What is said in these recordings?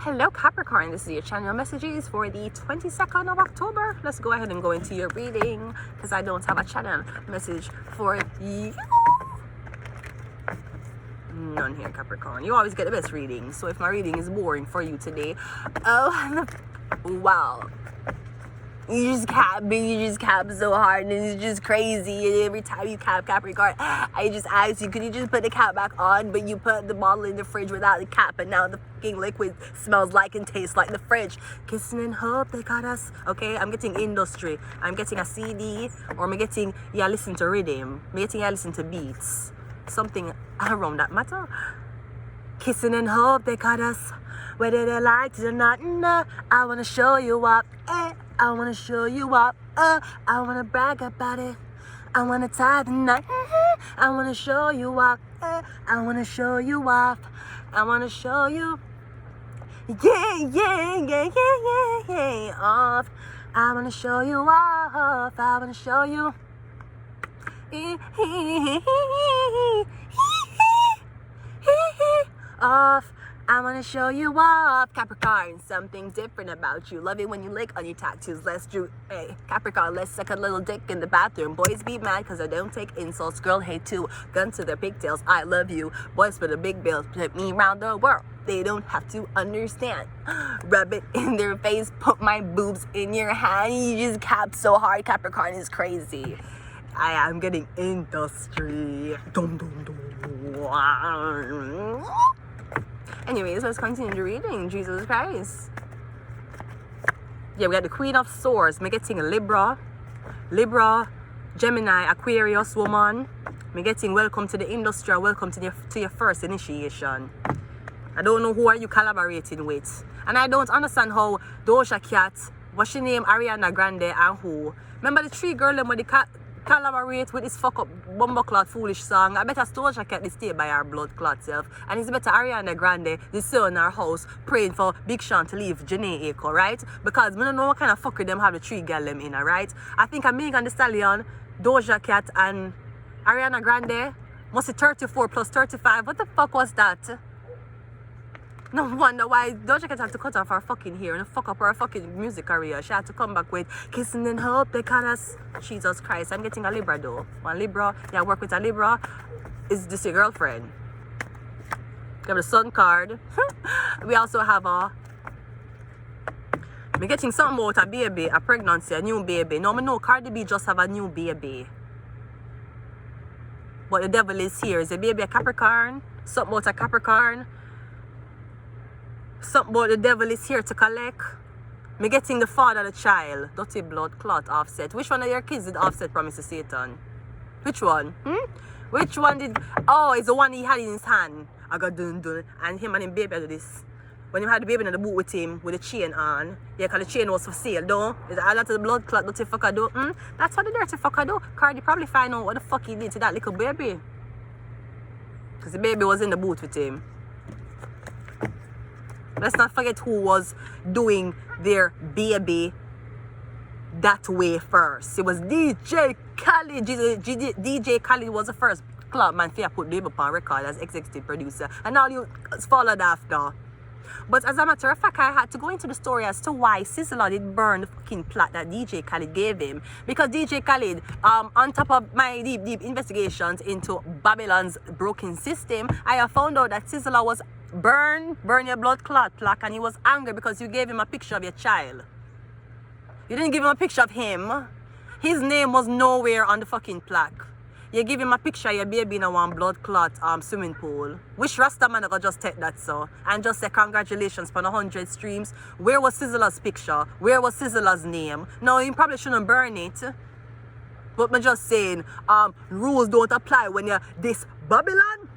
Hello Capricorn, this is your channel messages for the 22nd of October. Let's go ahead and go into your reading because I don't have a channel message for you. None here, Capricorn. You always get the best reading. So if my reading is boring for you today, oh wow. You just cap so hard and it's just crazy. And every time you cap Capricorn, I just ask you, could you just put the cap back on? But you put the bottle in the fridge without the cap, and now the fucking liquid smells like and tastes like the fridge. Kissing and hope they got us. Okay, I'm getting industry. I'm getting a CD, or I'm getting, yeah, listen to rhythm. I'm getting, yeah, listen to beats. Something around that matter. Kissing and hope they got us. Whether they like it or not, no, I wanna show you up. I wanna show you up. I wanna brag about it. I wanna tie the knot. I wanna show you up. I wanna show you off. I wanna show you. Yeah, off. I wanna show you off. I wanna show you. Off. I want to show you off, Capricorn. Something different about you. Love it when you lick on your tattoos. Let's do, hey, Capricorn, let's suck a little dick in the bathroom. Boys be mad because I don't take insults. Girl hate too. Gun to their pigtails. I love you. Boys for the big bills. Put me around the world. They don't have to understand. Rub it in their face. Put my boobs in your hand. You just cap so hard. Capricorn is crazy. I am getting industry. Dum, dum, dum. Anyways, let's continue the reading. Jesus Christ. Yeah, we got the Queen of Swords. Me getting Libra, Gemini, Aquarius woman. Me getting welcome to the industry. Welcome to your first initiation. I don't know who are you collaborating with. And I don't understand how Doja Cat, what's she name, Ariana Grande, and who. Remember the three girls with the collaborate with this fuck up bumbleclot foolish song. I better Doja Cat this stay by our blood clot self. And it's better Ariana Grande this stay in our house praying for Big Sean to leave Janae Aiko, right? Because we don't know what kind of fucker them have the three girl them in, alright? I think I'm Megan Thee Stallion, Doja Cat and Ariana Grande must be 34 plus 35. What the fuck was that? No wonder why Doja Cat had to cut off her fucking hair and fuck up her fucking music career. She had to come back with Kissing and Hope they caught us. Jesus Christ, I'm getting a Libra though. One Libra, yeah, I work with a Libra. Is this your girlfriend? We have the Sun card. We also have a... I'm getting something about a baby, a pregnancy, a new baby. No, I know Cardi B just have a new baby. But the devil is here. Is the baby a Capricorn? Something about a Capricorn. Something about the devil is here to collect. Me getting the father of the child. Dirty blood clot Offset. Which one of your kids did Offset promise to Satan? Which one? Which one did... Oh, it's the one he had in his hand. I got dun. And him and him baby do this. When he had the baby in the boot with him, with the chain on. Yeah, because the chain was for sale, though. Is all that the blood clot dirty fucker do? That's what the dirty fucker do. Cardi probably find out what the fuck he did to that little baby. Because the baby was in the boot with him. Let's not forget who was doing their baby that way first. It was DJ Khaled. DJ Khaled was the first club man to put baby on record as executive producer. And all you followed after. But as a matter of fact, I had to go into the story as to why Sizzla did burn the fucking plot that DJ Khaled gave him. Because DJ Khaled, on top of my deep investigations into Babylon's broken system, I have found out that Sizzla was burn your blood clot plaque, and he was angry because you gave him a picture of your child. You didn't give him a picture of him. His name was nowhere on the fucking plaque. You give him a picture of your baby in a one blood clot swimming pool. Which Rasta man gonna just take that so and just say congratulations for 100 streams? Where was Sizzla's picture? Where was Sizzla's name? No, you probably shouldn't burn it. But I'm just saying, rules don't apply when you're this Babylon.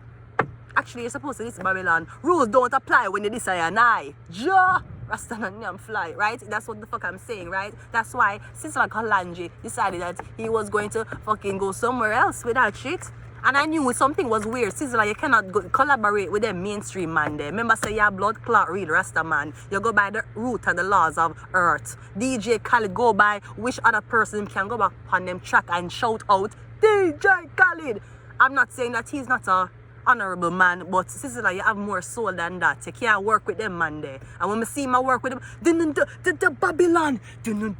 Actually, you're supposed to this Babylon. Rules don't apply when you decide an eye. Ja! Rasta and Nyam fly, right? That's what the fuck I'm saying, right? That's why Sizzla Kalanji decided that he was going to fucking go somewhere else with that shit. And I knew something was weird. Sizzla, you cannot collaborate with them mainstream man there. Remember, say you're blood clot real Rasta man. You go by the root and the laws of earth. DJ Khaled go by which other person can go back on them track and shout out, DJ Khaled. I'm not saying that he's not a honorable man, but Sizzla, you have more soul than that. You can't work with them man there. And when I see my work with them, the Babylon, you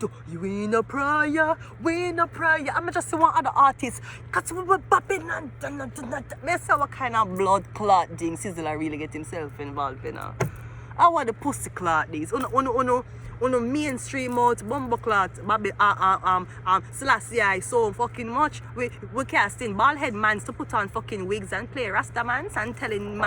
ain't a prayer, we ain't a prayer. I'm just see one other artist, because we were Babylon. Let's see what kind of blood clot thing Sizzla really get himself involved in. I want the pussy clot these. Uno mainstream out bumbo clot, Selassie so fucking much. We casting bald head mans to put on fucking wigs and play Rasta mans and telling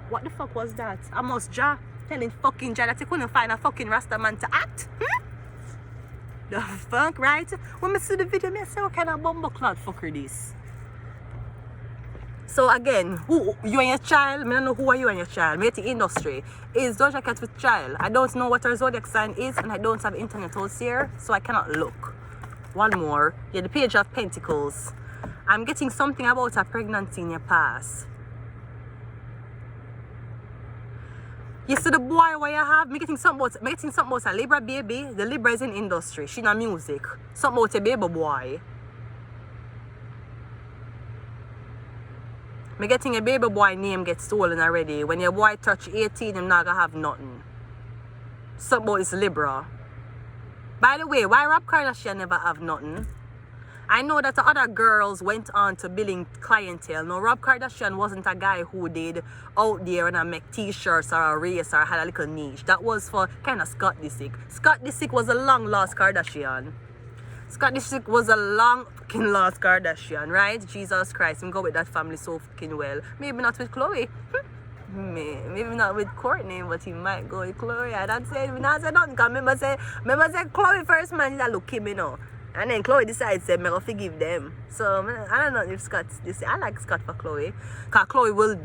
what the fuck was that? Amos Ja telling fucking Ja that he couldn't find a fucking Rasta man to act. The fuck, right? When I see the video, I say what kind of bumbo clot fucker this? So again, who you and your child? I don't know who are you and your child. Me the industry is Doja Cat with child. I don't know what her zodiac sign is, and I don't have internet house here, so I cannot look. One more. Yeah, the Page of Pentacles. I'm getting something about a pregnancy in your past. You see the boy what you have? Me getting something about a Libra baby. The Libra is in industry. She not music. Something about a baby boy. Me getting a baby boy name get stolen already. When your boy touch 18, him not gonna have nothing. Something about this Libra. By the way, why Rob Kardashian never have nothing? I know that the other girls went on to building clientele. No, Rob Kardashian wasn't a guy who did out there and make t-shirts or a race or had a little niche. That was for kind of Scott Disick. Scott Disick was a long lost Kardashian. Scott Disick was a long fucking lost Kardashian, right? Jesus Christ, him go with that family so fucking well. Maybe not with Chloe. Maybe not with Courtney, but he might go with Chloe. I don't say, me not say nothing, because remember say Chloe first man that look him, you know. And then Chloe decides to me forgive them. So I don't know if Scott this I like Scott for Chloe. Cause Chloe will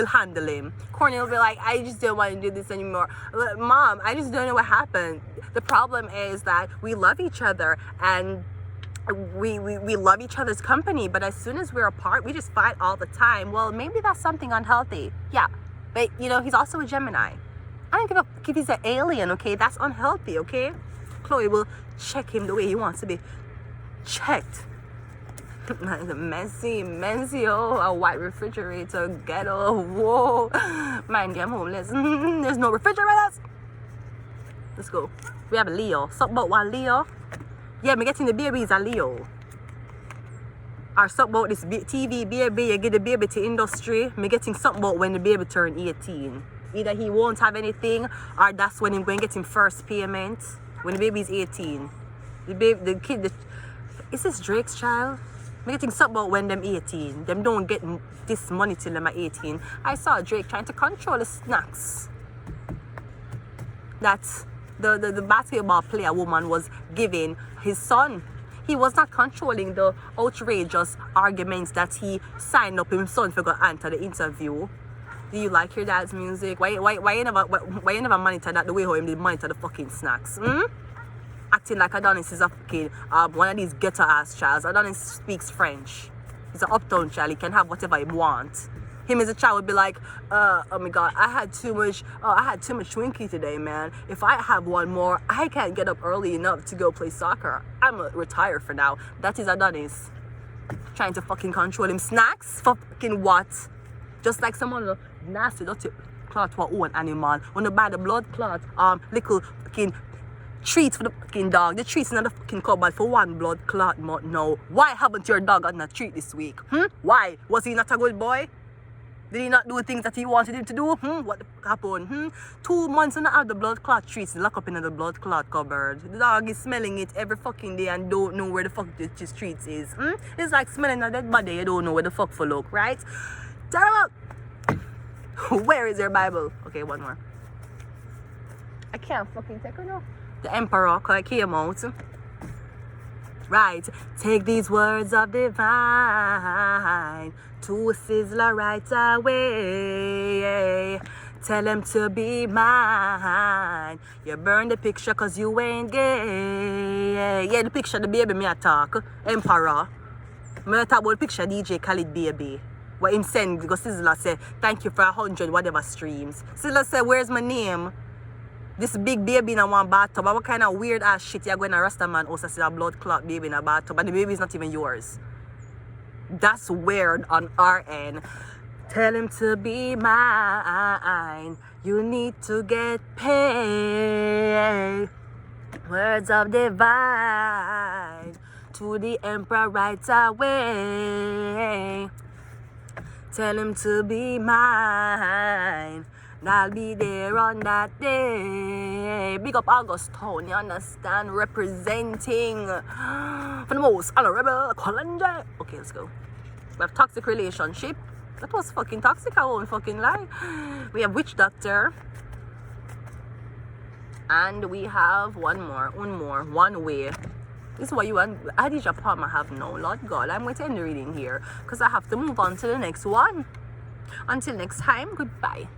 handle him. Courtney will be like, I just don't want to do this anymore. Like, Mom, I just don't know what happened. The problem is that we love each other and we love each other's company, but as soon as we're apart, we just fight all the time. Well, maybe that's something unhealthy. Yeah. But you know, he's also a Gemini. I don't give a fuck if he's an alien, okay? That's unhealthy, okay? Chloe will check him the way he wants to be checked. messy, oh, a white refrigerator, ghetto, whoa. Man, I'm homeless. There's no refrigerators. Let's go. We have a Leo. Something about one Leo. Yeah, me getting the babies a Leo. Or something about this TV baby, you get the baby to industry. Me getting something about when the baby turn 18. Either he won't have anything, or that's when he's going to get him first payment. When the baby is 18. Is this Drake's child? I'm getting something about when them 18. Them don't get this money till them are 18. I saw Drake trying to control the snacks. That's the basketball player woman was giving his son. He was not controlling the outrageous arguments that he signed up his son for go answer the interview. Do you like your dad's music? Why you never monitor that the way how him did monitor the fucking snacks? Acting like Adonis is a fucking one of these ghetto ass childs. Adonis speaks French. He's an uptown child. He can have whatever he wants. Him as a child would be like, oh my god, I had too much Twinkie today, man. If I have one more, I can't get up early enough to go play soccer. I'm retired for now. That is Adonis. Trying to fucking control him. Snacks for fucking what? Just like some other nasty dirty clot for own animal. When you buy the blood clot, little fucking treats for the fucking dog. The treats in the fucking cupboard for one blood clot month now. Why haven't your dog gotten a treat this week? Why? Was he not a good boy? Did he not do things that he wanted him to do? What the fuck happened? 2 months and I have the blood clot treats locked up in the blood clot cupboard. The dog is smelling it every fucking day and don't know where the fuck the treats is. It's like smelling a dead body. You don't know where the fuck for look, right? Terrible. Where is your Bible? Okay, one more. I can't fucking take it off. The Emperor, cause I came out. Right. Take these words of divine to Sizzla right away. Tell him to be mine. You burn the picture cause you ain't gay. Yeah, the picture, the baby me attack. Emperor. Me talk about the picture DJ Khaled baby. What him send because Sizzla say, thank you for 100 whatever streams. Sizzla say, where's my name? This big baby in a one bathtub. What kind of weird ass shit you're going to Rasta man also see a blood clot baby in a bathtub and the baby is not even yours. That's weird on our end. Tell him to be mine. You need to get paid. Words of divine. To the emperor right away. Tell him to be mine. I'll be there on that day. Big up Augustown, you understand? Representing for the most honorable Colanja. Okay, let's go. We have toxic relationship. That was fucking toxic, I won't fucking lie. We have witch doctor. And we have one way. This is what you and Adija Palmer have now. Lord God, I'm going to end the reading here because I have to move on to the next one. Until next time, goodbye.